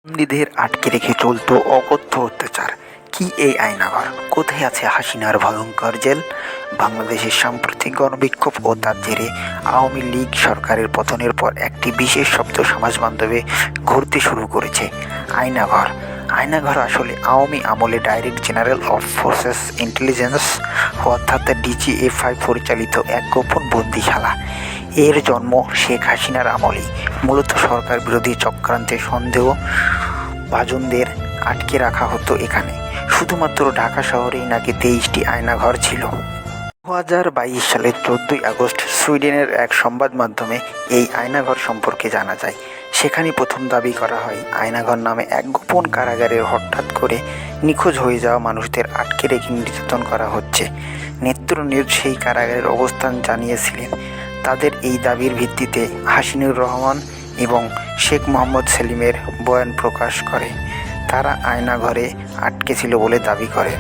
বন্দীদের আটকে রেখে চলত অকথ্য অত্যাচার। কি এই আয়নাঘর? কোথায় আছে হাসিনার ভয়ঙ্কর জেল? বাংলাদেশের সাম্প্রতিক গণবিক্ষোভ ও তার জেরে আওয়ামী লীগ সরকারের পতনের পর একটি বিশেষ শব্দ সমাজ বান্ধবে ঘুরতে শুরু করেছে, আয়নাঘর। আয়নাঘর আসলে আওয়ামী আমলে direct general of forces intelligence অর্থাৎ ডিজিএফআই পরিচালিত এক গোপন বন্দিশালা। এর জন্ম শেখ হাসিনার আমলেই। মূলত সরকার বিরোধী চক্রান্তে সন্দেহ ভাজনদের আটকে রাখা হতো এখানে। শুধুমাত্র ঢাকা শহরেই নাকি 23টি আয়নাঘর ছিল। 2022 সালের 14ই আগস্ট সুইডেনের এক সংবাদ মাধ্যমে এই আয়নাঘর সম্পর্কে জানা যায়। সেখানে প্রথম দাবি করা হয়, আয়নাঘর নামে এক গোপন কারাগারের হঠাৎ করে নিখোঁজ হয়ে যাওয়া মানুষদের আটকে রেখে নির্যাতন করা হচ্ছে। নেত্রনিউজ সেই কারাগারের অবস্থান জানিয়েছিলেন। তাদের এই দাবির ভিত্তিতে হাসিনুর রহমান এবং শেখ মোহাম্মদ সেলিমের বয়ান প্রকাশ করে তারা আয়নাঘরে আটকে ছিল বলে দাবি করেন।